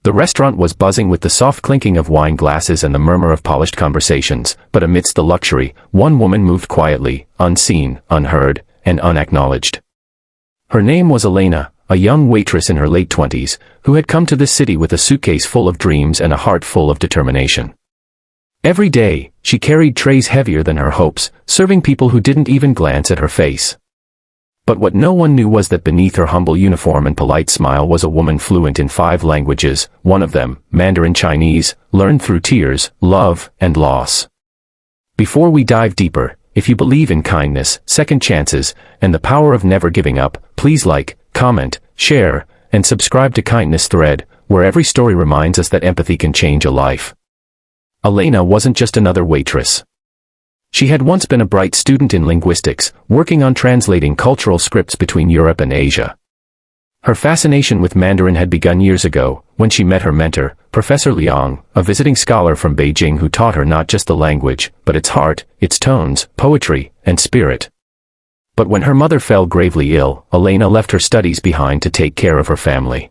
The restaurant was buzzing with the soft clinking of wine glasses and the murmur of polished conversations, but amidst the luxury, one woman moved quietly, unseen, unheard, and unacknowledged. Her name was Elena, a young waitress in her late 20s, who had come to this city with a suitcase full of dreams and a heart full of determination. Every day, she carried trays heavier than her hopes, serving people who didn't even glance at her face. But what no one knew was that beneath her humble uniform and polite smile was a woman fluent in 5 languages, one of them, Mandarin Chinese, learned through tears, love, and loss. Before we dive deeper, if you believe in kindness, second chances, and the power of never giving up, please like, comment, share, and subscribe to Kindness Thread, where every story reminds us that empathy can change a life. Elena wasn't just another waitress. She had once been a bright student in linguistics, working on translating cultural scripts between Europe and Asia. Her fascination with Mandarin had begun years ago, when she met her mentor, Professor Liang, a visiting scholar from Beijing who taught her not just the language, but its heart, its tones, poetry, and spirit. But when her mother fell gravely ill, Elena left her studies behind to take care of her family.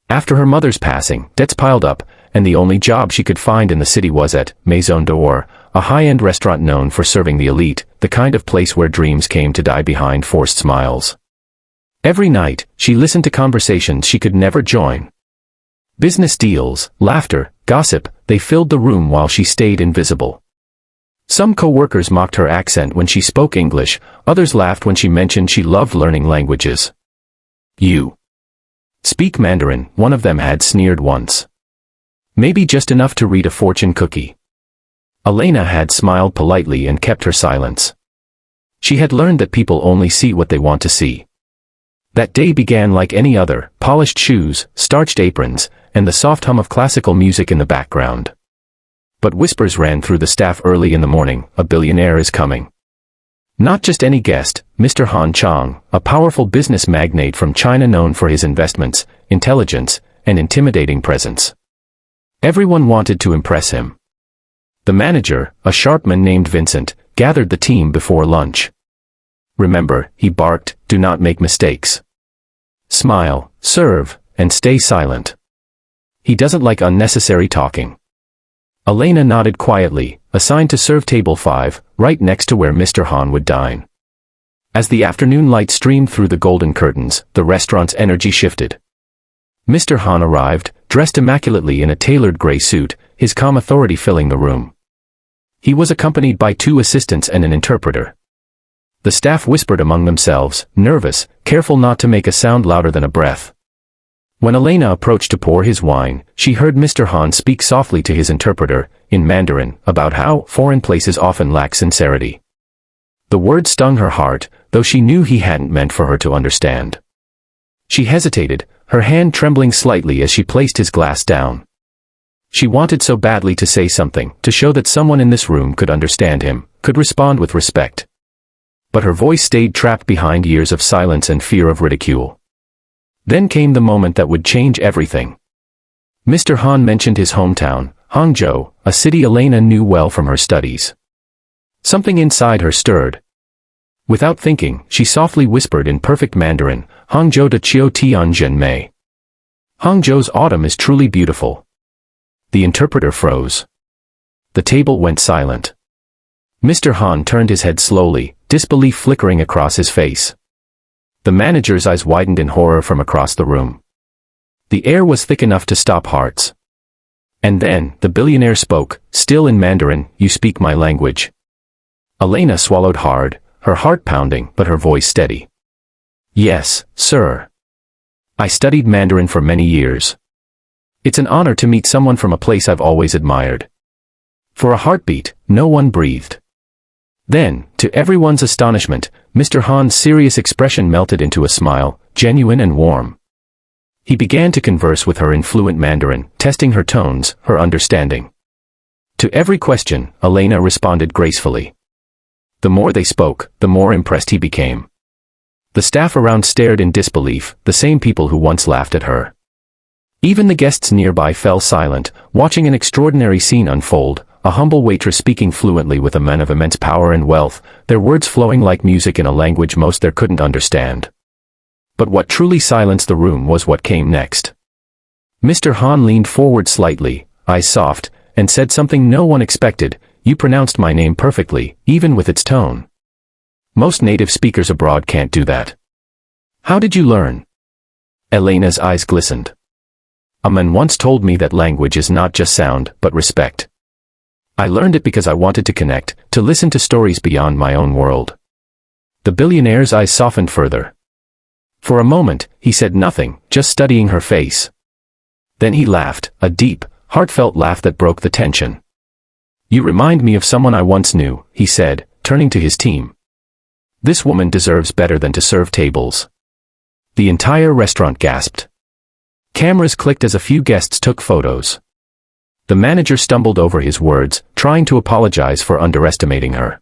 After her mother's passing, debts piled up, and the only job she could find in the city was at Maison d'Or, a high-end restaurant known for serving the elite, the kind of place where dreams came to die behind forced smiles. Every night, she listened to conversations she could never join. Business deals, laughter, gossip, they filled the room while she stayed invisible. Some co-workers mocked her accent when she spoke English, others laughed when she mentioned she loved learning languages. "You speak Mandarin," one of them had sneered once. "Maybe just enough to read a fortune cookie." Elena had smiled politely and kept her silence. She had learned that people only see what they want to see. That day began like any other, polished shoes, starched aprons, and the soft hum of classical music in the background. But whispers ran through the staff early in the morning, "A billionaire is coming." Not just any guest, Mr. Han Chang, a powerful business magnate from China known for his investments, intelligence, and intimidating presence. Everyone wanted to impress him. The manager, a sharp man named Vincent, gathered the team before lunch. "Remember," he barked, "do not make mistakes. Smile, serve, and stay silent. He doesn't like unnecessary talking." Elena nodded quietly, assigned to serve table 5, right next to where Mr. Han would dine. As the afternoon light streamed through the golden curtains, the restaurant's energy shifted. Mr. Han arrived, dressed immaculately in a tailored gray suit, his calm authority filling the room. He was accompanied by 2 assistants and an interpreter. The staff whispered among themselves, nervous, careful not to make a sound louder than a breath. When Elena approached to pour his wine, she heard Mr. Han speak softly to his interpreter, in Mandarin, about how foreign places often lack sincerity. The words stung her heart, though she knew he hadn't meant for her to understand. She hesitated, her hand trembling slightly as she placed his glass down. She wanted so badly to say something, to show that someone in this room could understand him, could respond with respect. But her voice stayed trapped behind years of silence and fear of ridicule. Then came the moment that would change everything. Mr. Han mentioned his hometown, Hangzhou, a city Elena knew well from her studies. Something inside her stirred. Without thinking, she softly whispered in perfect Mandarin, "Hangzhou de qiu tianzhen mei." Hangzhou's autumn is truly beautiful. The interpreter froze. The table went silent. Mr. Han turned his head slowly, disbelief flickering across his face. The manager's eyes widened in horror from across the room. The air was thick enough to stop hearts. And then, the billionaire spoke, still in Mandarin, "You speak my language." Elena swallowed hard, her heart pounding, but her voice steady. "Yes, sir. I studied Mandarin for many years. It's an honor to meet someone from a place I've always admired." For a heartbeat, no one breathed. Then, to everyone's astonishment, Mr. Han's serious expression melted into a smile, genuine and warm. He began to converse with her in fluent Mandarin, testing her tones, her understanding. To every question, Elena responded gracefully. The more they spoke, the more impressed he became. The staff around stared in disbelief, the same people who once laughed at her. Even the guests nearby fell silent, watching an extraordinary scene unfold, a humble waitress speaking fluently with a man of immense power and wealth, their words flowing like music in a language most there couldn't understand. But what truly silenced the room was what came next. Mr. Han leaned forward slightly, eyes soft, and said something no one expected. You pronounced my name perfectly, even with its tone. Most native speakers abroad can't do that. How did you learn? Elena's eyes glistened. A man once told me that language is not just sound, but respect. I learned it because I wanted to connect, to listen to stories beyond my own world. The billionaire's eyes softened further. For a moment, he said nothing, just studying her face. Then he laughed, a deep, heartfelt laugh that broke the tension. You remind me of someone I once knew, he said, turning to his team. This woman deserves better than to serve tables. The entire restaurant gasped. Cameras clicked as a few guests took photos. The manager stumbled over his words, trying to apologize for underestimating her.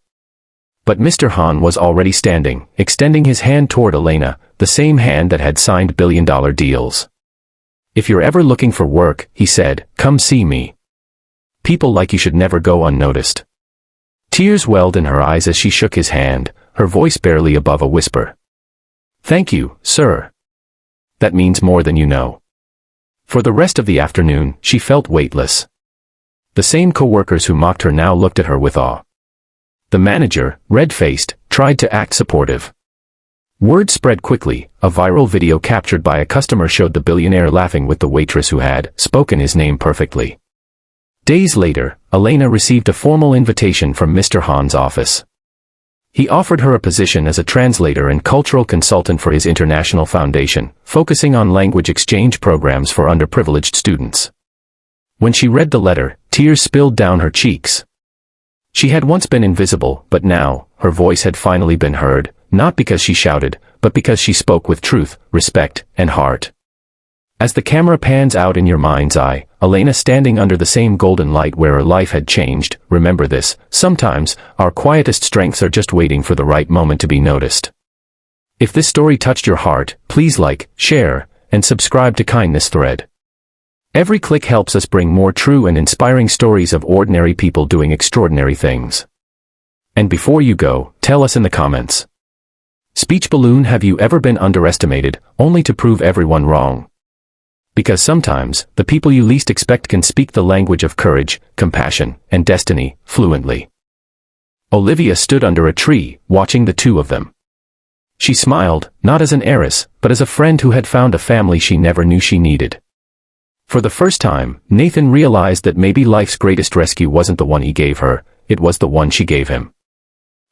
But Mr. Han was already standing, extending his hand toward Elena, the same hand that had signed billion-dollar deals. If you're ever looking for work, he said, come see me. People like you should never go unnoticed. Tears welled in her eyes as she shook his hand, her voice barely above a whisper. Thank you, sir. That means more than you know. For the rest of the afternoon, she felt weightless. The same co-workers who mocked her now looked at her with awe. The manager, red-faced, tried to act supportive. Word spread quickly. A viral video captured by a customer showed the billionaire laughing with the waitress who had spoken his name perfectly. Days later, Elena received a formal invitation from Mr. Han's office. He offered her a position as a translator and cultural consultant for his international foundation, focusing on language exchange programs for underprivileged students. When she read the letter, tears spilled down her cheeks. She had once been invisible, but now, her voice had finally been heard, not because she shouted, but because she spoke with truth, respect, and heart. As the camera pans out in your mind's eye, Elena standing under the same golden light where her life had changed, remember this, sometimes, our quietest strengths are just waiting for the right moment to be noticed. If this story touched your heart, please like, share, and subscribe to Kindness Thread. Every click helps us bring more true and inspiring stories of ordinary people doing extraordinary things. And before you go, tell us in the comments. Speech balloon, have you ever been underestimated, only to prove everyone wrong? Because sometimes, the people you least expect can speak the language of courage, compassion, and destiny, fluently. Olivia stood under a tree, watching the two of them. She smiled, not as an heiress, but as a friend who had found a family she never knew she needed. For the first time, Nathan realized that maybe life's greatest rescue wasn't the one he gave her, it was the one she gave him.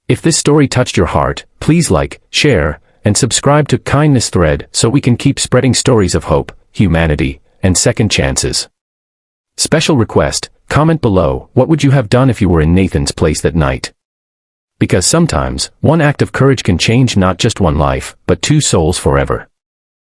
If this story touched your heart, please like, share, and subscribe to Kindness Thread so we can keep spreading stories of hope, humanity, and second chances. Special request, comment below, what would you have done if you were in Nathan's place that night? Because sometimes, one act of courage can change not just one life, but two souls forever.